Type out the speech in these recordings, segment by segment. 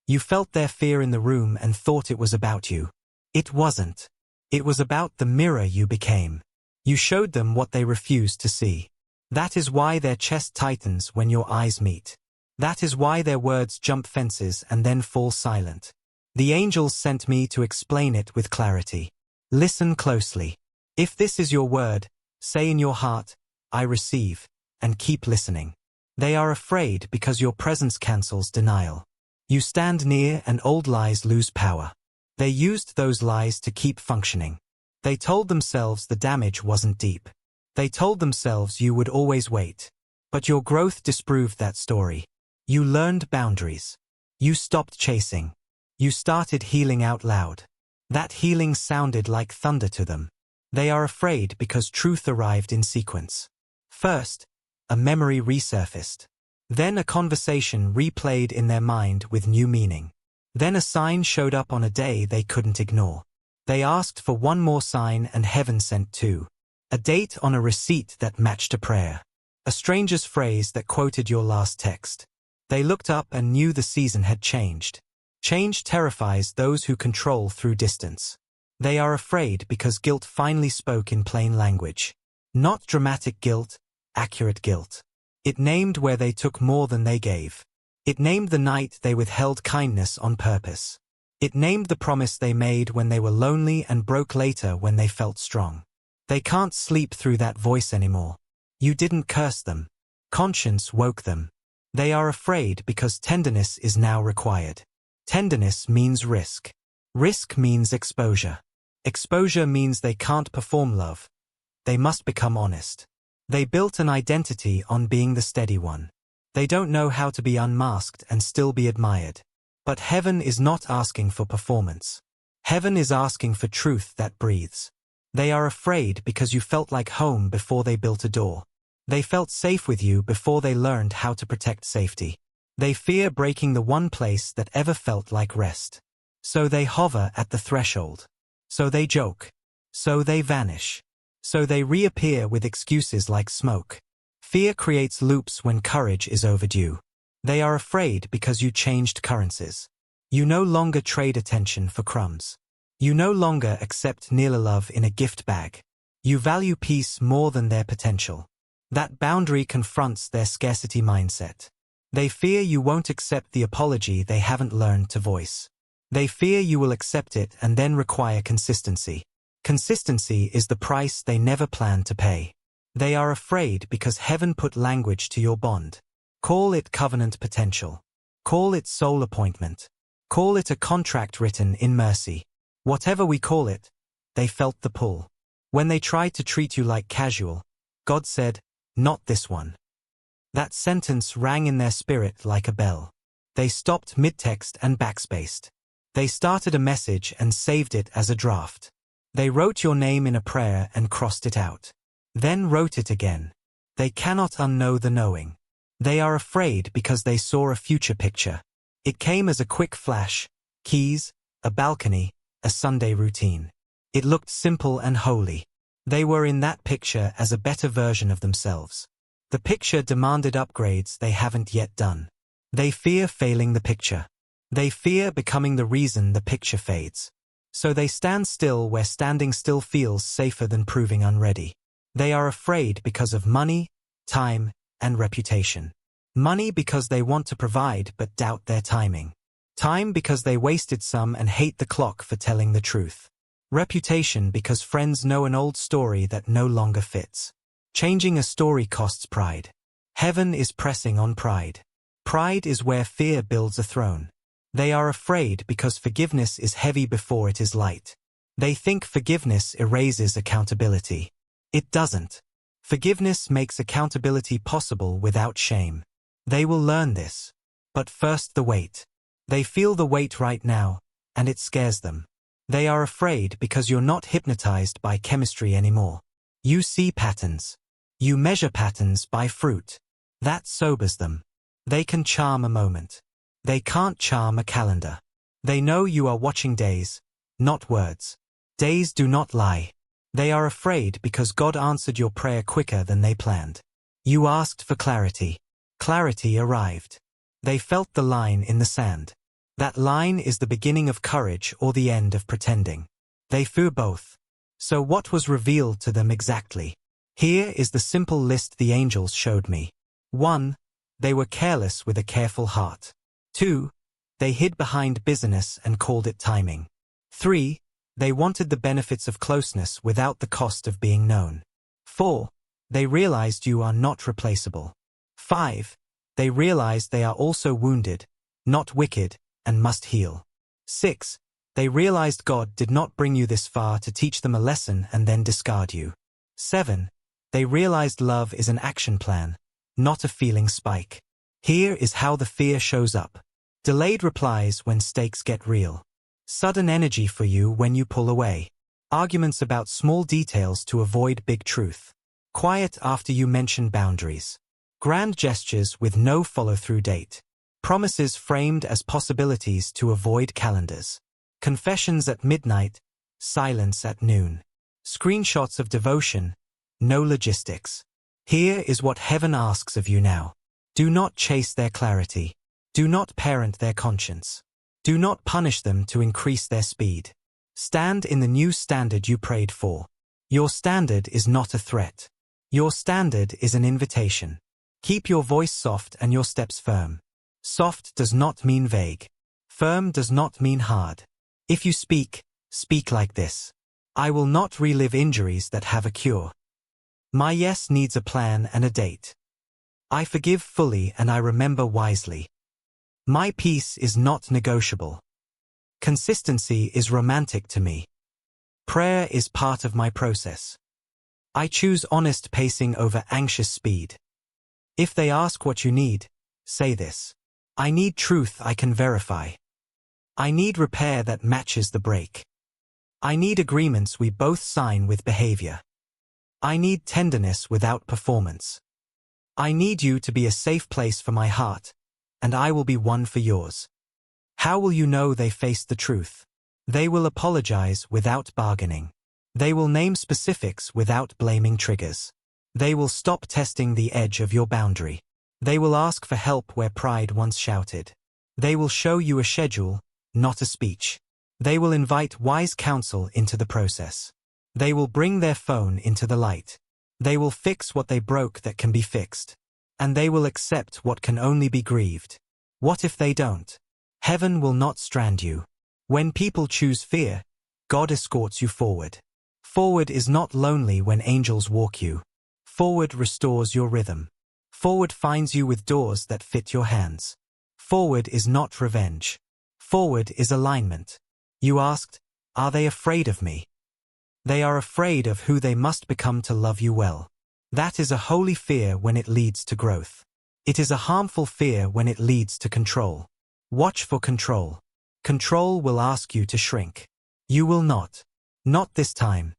You felt their fear in the room and thought it was about you. It wasn't. It was about the mirror you became. You showed them what they refused to see. That is why their chest tightens when your eyes meet. That is why their words jump fences and then fall silent. The angels sent me to explain it with clarity. Listen closely. If this is your word, say in your heart, I receive, and keep listening. They are afraid because your presence cancels denial. You stand near and old lies lose power. They used those lies to keep functioning. They told themselves the damage wasn't deep. They told themselves you would always wait. But your growth disproved that story. You learned boundaries. You stopped chasing. You started healing out loud. That healing sounded like thunder to them. They are afraid because truth arrived in sequence. First, a memory resurfaced. Then a conversation replayed in their mind with new meaning. Then a sign showed up on a day they couldn't ignore. They asked for one more sign and heaven sent two. A date on a receipt that matched a prayer. A stranger's phrase that quoted your last text. They looked up and knew the season had changed. Change terrifies those who control through distance. They are afraid because guilt finally spoke in plain language. Not dramatic guilt, accurate guilt. It named where they took more than they gave. It named the night they withheld kindness on purpose. It named the promise they made when they were lonely and broke later when they felt strong. They can't sleep through that voice anymore. You didn't curse them. Conscience woke them. They are afraid because tenderness is now required. Tenderness means risk. Risk means exposure. Exposure means they can't perform love. They must become honest. They built an identity on being the steady one. They don't know how to be unmasked and still be admired. But heaven is not asking for performance. Heaven is asking for truth that breathes. They are afraid because you felt like home before they built a door. They felt safe with you before they learned how to protect safety. They fear breaking the one place that ever felt like rest. So they hover at the threshold. So they joke. So they vanish. So they reappear with excuses like smoke. Fear creates loops when courage is overdue. They are afraid because you changed currencies. You no longer trade attention for crumbs. You no longer accept nearly love in a gift bag. You value peace more than their potential. That boundary confronts their scarcity mindset. They fear you won't accept the apology they haven't learned to voice. They fear you will accept it and then require consistency. Consistency is the price they never planned to pay. They are afraid because heaven put language to your bond. Call it covenant potential. Call it soul appointment. Call it a contract written in mercy. Whatever we call it, they felt the pull. When they tried to treat you like casual, God said, not this one. That sentence rang in their spirit like a bell. They stopped mid-text and backspaced. They started a message and saved it as a draft. They wrote your name in a prayer and crossed it out. Then wrote it again. They cannot unknow the knowing. They are afraid because they saw a future picture. It came as a quick flash, keys, a balcony, a Sunday routine. It looked simple and holy. They were in that picture as a better version of themselves. The picture demanded upgrades they haven't yet done. They fear failing the picture. They fear becoming the reason the picture fades. So they stand still where standing still feels safer than proving unready. They are afraid because of money, time, and reputation. Money because they want to provide but doubt their timing. Time because they wasted some and hate the clock for telling the truth. Reputation because friends know an old story that no longer fits. Changing a story costs pride. Heaven is pressing on pride. Pride is where fear builds a throne. They are afraid because forgiveness is heavy before it is light. They think forgiveness erases accountability. It doesn't. Forgiveness makes accountability possible without shame. They will learn this. But first the weight. They feel the weight right now, and it scares them. They are afraid because you're not hypnotized by chemistry anymore. You see patterns. You measure patterns by fruit. That sobers them. They can charm a moment. They can't charm a calendar. They know you are watching days, not words. Days do not lie. They are afraid because God answered your prayer quicker than they planned. You asked for clarity. Clarity arrived. They felt the line in the sand. That line is the beginning of courage or the end of pretending. They fear both. So what was revealed to them exactly? Here is the simple list the angels showed me. 1. They were careless with a careful heart. 2. They hid behind busyness and called it timing. 3. They wanted the benefits of closeness without the cost of being known. 4. They realized you are not replaceable. 5. They realized they are also wounded, not wicked, and must heal. 6. They realized God did not bring you this far to teach them a lesson and then discard you. 7. They realized love is an action plan, not a feeling spike. Here is how the fear shows up. Delayed replies when stakes get real. Sudden energy for you when you pull away. Arguments about small details to avoid big truth. Quiet after you mention boundaries. Grand gestures with no follow-through date. Promises framed as possibilities to avoid calendars. Confessions at midnight, silence at noon. Screenshots of devotion, no logistics. Here is what heaven asks of you now. Do not chase their clarity. Do not parent their conscience. Do not punish them to increase their speed. Stand in the new standard you prayed for. Your standard is not a threat. Your standard is an invitation. Keep your voice soft and your steps firm. Soft does not mean vague. Firm does not mean hard. If you speak, speak like this. I will not relive injuries that have a cure. My yes needs a plan and a date. I forgive fully and I remember wisely. My peace is not negotiable. Consistency is romantic to me. Prayer is part of my process. I choose honest pacing over anxious speed. If they ask what you need, say this. I need truth I can verify. I need repair that matches the break. I need agreements we both sign with behavior. I need tenderness without performance. I need you to be a safe place for my heart, and I will be one for yours. How will you know they faced the truth? They will apologize without bargaining. They will name specifics without blaming triggers. They will stop testing the edge of your boundary. They will ask for help where pride once shouted. They will show you a schedule, not a speech. They will invite wise counsel into the process. They will bring their phone into the light. They will fix what they broke that can be fixed. And they will accept what can only be grieved. What if they don't? Heaven will not strand you. When people choose fear, God escorts you forward. Forward is not lonely when angels walk you. Forward restores your rhythm. Forward finds you with doors that fit your hands. Forward is not revenge. Forward is alignment. You asked, are they afraid of me? They are afraid of who they must become to love you well. That is a holy fear when it leads to growth. It is a harmful fear when it leads to control. Watch for control. Control will ask you to shrink. You will not. Not this time.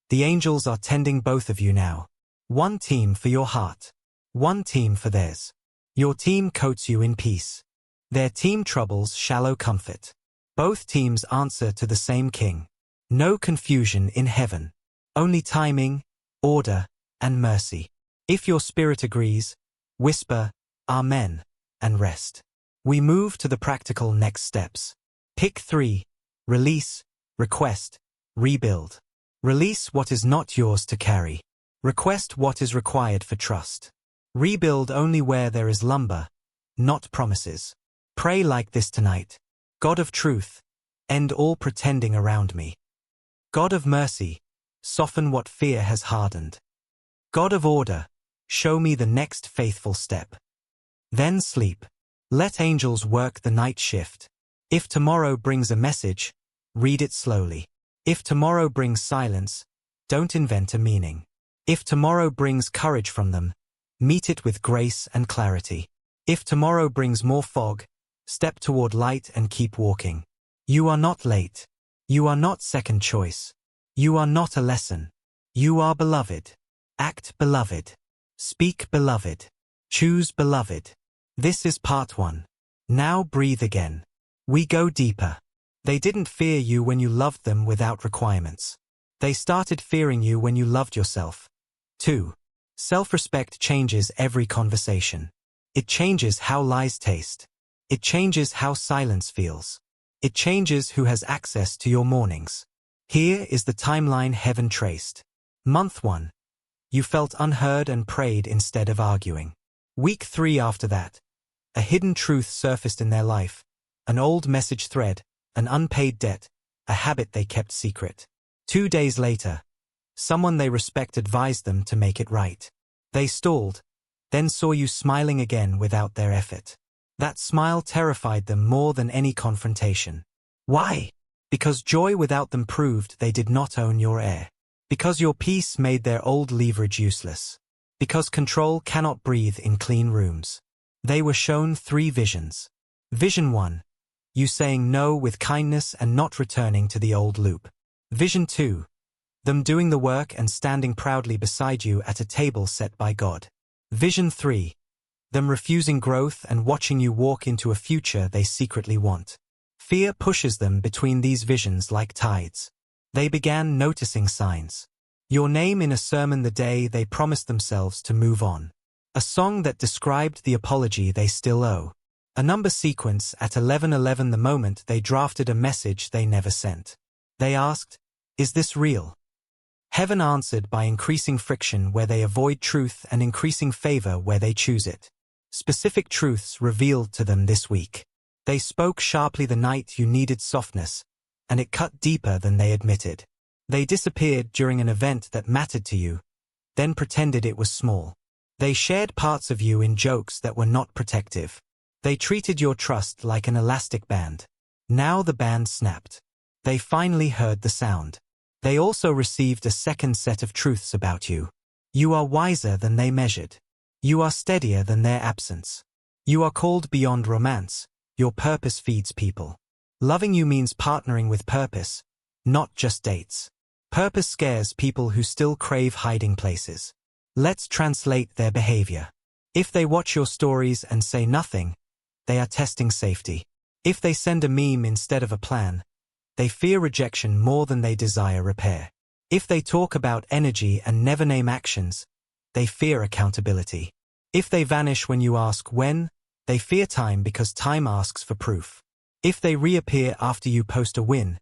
The angels are tending both of you now. One team for your heart. One team for theirs. Your team coats you in peace. Their team troubles shallow comfort. Both teams answer to the same king. No confusion in heaven. Only timing, order, and mercy. If your spirit agrees, whisper, Amen, and rest. We move to the practical next steps. Pick 3. Release, request, rebuild. Release what is not yours to carry. Request what is required for trust. Rebuild only where there is lumber, not promises. Pray like this tonight. God of truth, end all pretending around me. God of mercy, soften what fear has hardened. God of order, show me the next faithful step. Then sleep. Let angels work the night shift. If tomorrow brings a message, read it slowly. If tomorrow brings silence, don't invent a meaning. If tomorrow brings courage from them, meet it with grace and clarity. If tomorrow brings more fog, step toward light and keep walking. You are not late. You are not second choice. You are not a lesson. You are beloved. Act beloved. Speak beloved. Choose beloved. This is part 1. Now breathe again. We go deeper. They didn't fear you when you loved them without requirements. They started fearing you when you loved yourself. 2. Self-respect changes every conversation. It changes how lies taste. It changes how silence feels. It changes who has access to your mornings. Here is the timeline heaven traced. Month 1. You felt unheard and prayed instead of arguing. Week 3 after that. A hidden truth surfaced in their life. An old message thread, an unpaid debt, a habit they kept secret. 2 days later, someone they respect advised them to make it right. They stalled, then saw you smiling again without their effort. That smile terrified them more than any confrontation. Why? Because joy without them proved they did not own your air. Because your peace made their old leverage useless. Because control cannot breathe in clean rooms. They were shown 3 visions. Vision 1. You saying no with kindness and not returning to the old loop. Vision 2. Them doing the work and standing proudly beside you at a table set by God. Vision 3. Them refusing growth and watching you walk into a future they secretly want. Fear pushes them between these visions like tides. They began noticing signs. Your name in a sermon the day they promised themselves to move on. A song that described the apology they still owe. A number sequence at 11:11 the moment they drafted a message they never sent. They asked, "Is this real?" Heaven answered by increasing friction where they avoid truth and increasing favor where they choose it. Specific truths revealed to them this week. They spoke sharply the night you needed softness, and it cut deeper than they admitted. They disappeared during an event that mattered to you, then pretended it was small. They shared parts of you in jokes that were not protective. They treated your trust like an elastic band. Now the band snapped. They finally heard the sound. They also received a second set of truths about you. You are wiser than they measured. You are steadier than their absence. You are called beyond romance. Your purpose feeds people. Loving you means partnering with purpose, not just dates. Purpose scares people who still crave hiding places. Let's translate their behavior. If they watch your stories and say nothing, they are testing safety. If they send a meme instead of a plan, they fear rejection more than they desire repair. If they talk about energy and never name actions, they fear accountability. If they vanish when you ask when, they fear time because time asks for proof. If they reappear after you post a win,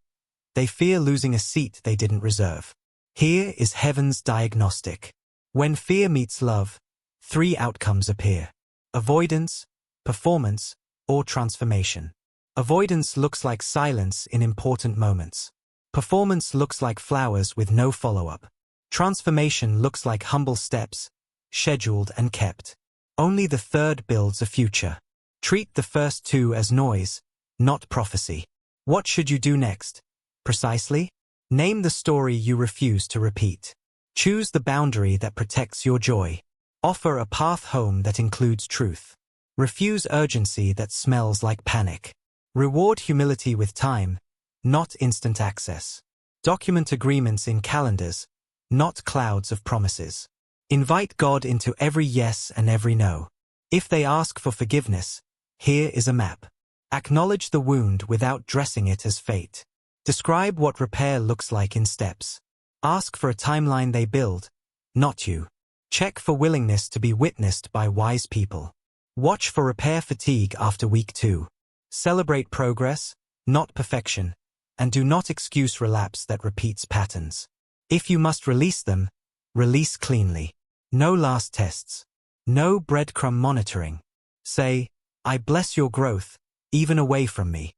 they fear losing a seat they didn't reserve. Here is heaven's diagnostic. When fear meets love, 3 outcomes appear: avoidance, performance, or transformation. Avoidance looks like silence in important moments. Performance looks like flowers with no follow-up. Transformation looks like humble steps, scheduled and kept. Only the third builds a future. Treat the first 2 as noise, not prophecy. What should you do next? Precisely? Name the story you refuse to repeat. Choose the boundary that protects your joy. Offer a path home that includes truth. Refuse urgency that smells like panic. Reward humility with time, not instant access. Document agreements in calendars, not clouds of promises. Invite God into every yes and every no. If they ask for forgiveness, here is a map. Acknowledge the wound without dressing it as fate. Describe what repair looks like in steps. Ask for a timeline they build, not you. Check for willingness to be witnessed by wise people. Watch for repair fatigue after week 2. Celebrate progress, not perfection, and do not excuse relapse that repeats patterns. If you must release them, release cleanly. No last tests. No breadcrumb monitoring. Say, I bless your growth, even away from me.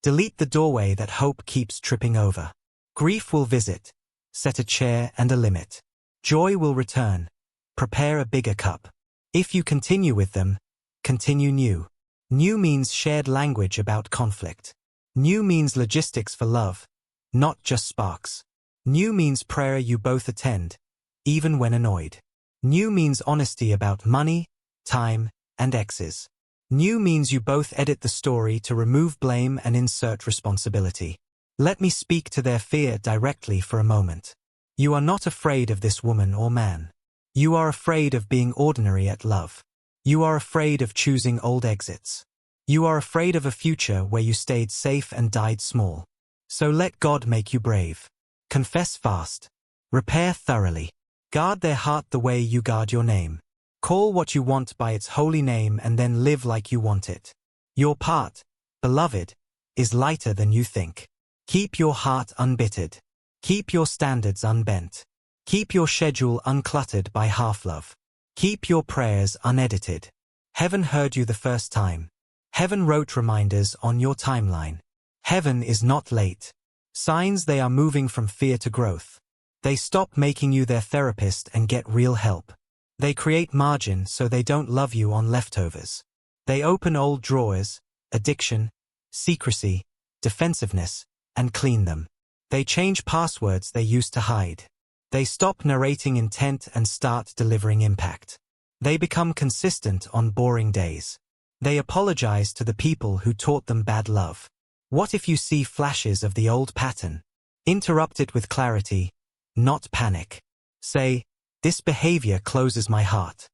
Delete the doorway that hope keeps tripping over. Grief will visit. Set a chair and a limit. Joy will return. Prepare a bigger cup. If you continue with them, continue new. New means shared language about conflict. New means logistics for love, not just sparks. New means prayer you both attend, even when annoyed. New means honesty about money, time, and exes. New means you both edit the story to remove blame and insert responsibility. Let me speak to their fear directly for a moment. You are not afraid of this woman or man. You are afraid of being ordinary at love. You are afraid of choosing old exits. You are afraid of a future where you stayed safe and died small. So let God make you brave. Confess fast. Repair thoroughly. Guard their heart the way you guard your name. Call what you want by its holy name and then live like you want it. Your part, beloved, is lighter than you think. Keep your heart unbittered. Keep your standards unbent. Keep your schedule uncluttered by half-love. Keep your prayers unedited. Heaven heard you the first time. Heaven wrote reminders on your timeline. Heaven is not late. Signs they are moving from fear to growth. They stop making you their therapist and get real help. They create margin so they don't love you on leftovers. They open old drawers, addiction, secrecy, defensiveness, and clean them. They change passwords they used to hide. They stop narrating intent and start delivering impact. They become consistent on boring days. They apologize to the people who taught them bad love. What if you see flashes of the old pattern? Interrupt it with clarity, not panic. Say, this behavior closes my heart.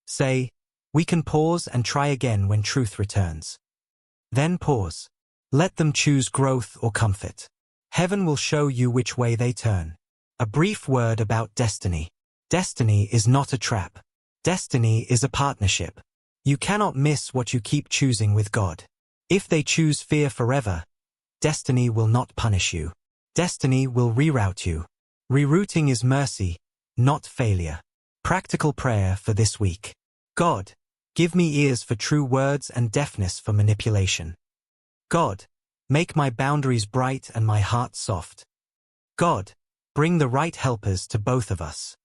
Say, we can pause and try again when truth returns. Then pause. Let them choose growth or comfort. Heaven will show you which way they turn. A brief word about destiny. Destiny is not a trap. Destiny is a partnership. You cannot miss what you keep choosing with God. If they choose fear forever, destiny will not punish you. Destiny will reroute you. Rerouting is mercy, not failure. Practical prayer for this week. God, give me ears for true words and deafness for manipulation. God, make my boundaries bright and my heart soft. God, bring the right helpers to both of us.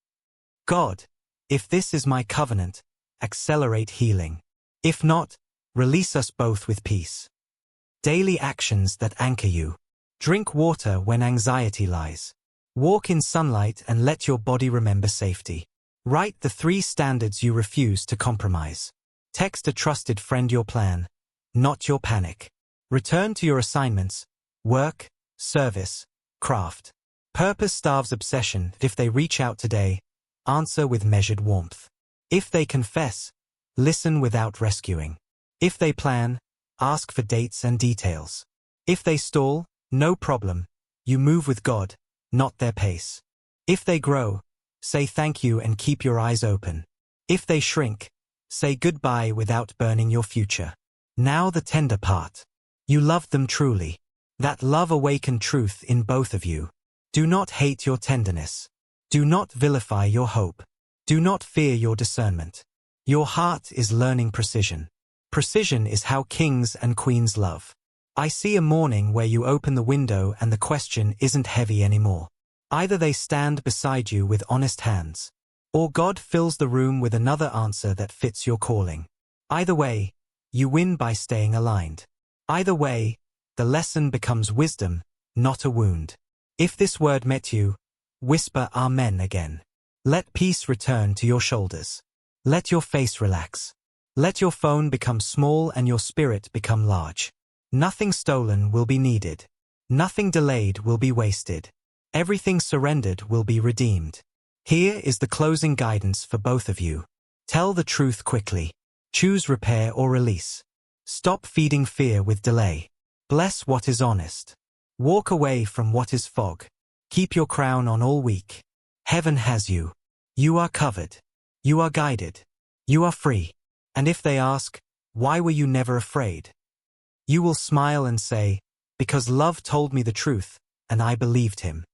God, if this is my covenant, accelerate healing. If not, release us both with peace. Daily actions that anchor you. Drink water when anxiety lies. Walk in sunlight and let your body remember safety. Write the 3 standards you refuse to compromise. Text a trusted friend your plan, not your panic. Return to your assignments, work, service, craft. Purpose starves obsession. If they reach out today, answer with measured warmth. If they confess, listen without rescuing. If they plan, ask for dates and details. If they stall, no problem. You move with God, not their pace. If they grow, say thank you and keep your eyes open. If they shrink, say goodbye without burning your future. Now the tender part. You loved them truly. That love awakened truth in both of you. Do not hate your tenderness. Do not vilify your hope. Do not fear your discernment. Your heart is learning precision. Precision is how kings and queens love. I see a morning where you open the window and the question isn't heavy anymore. Either they stand beside you with honest hands, or God fills the room with another answer that fits your calling. Either way, you win by staying aligned. Either way, the lesson becomes wisdom, not a wound. If this word met you, whisper Amen again. Let peace return to your shoulders. Let your face relax. Let your phone become small and your spirit become large. Nothing stolen will be needed. Nothing delayed will be wasted. Everything surrendered will be redeemed. Here is the closing guidance for both of you. Tell the truth quickly. Choose repair or release. Stop feeding fear with delay. Bless what is honest. Walk away from what is fog. Keep your crown on all week. Heaven has you. You are covered. You are guided. You are free. And if they ask, why were you never afraid? You will smile and say, because love told me the truth, and I believed him.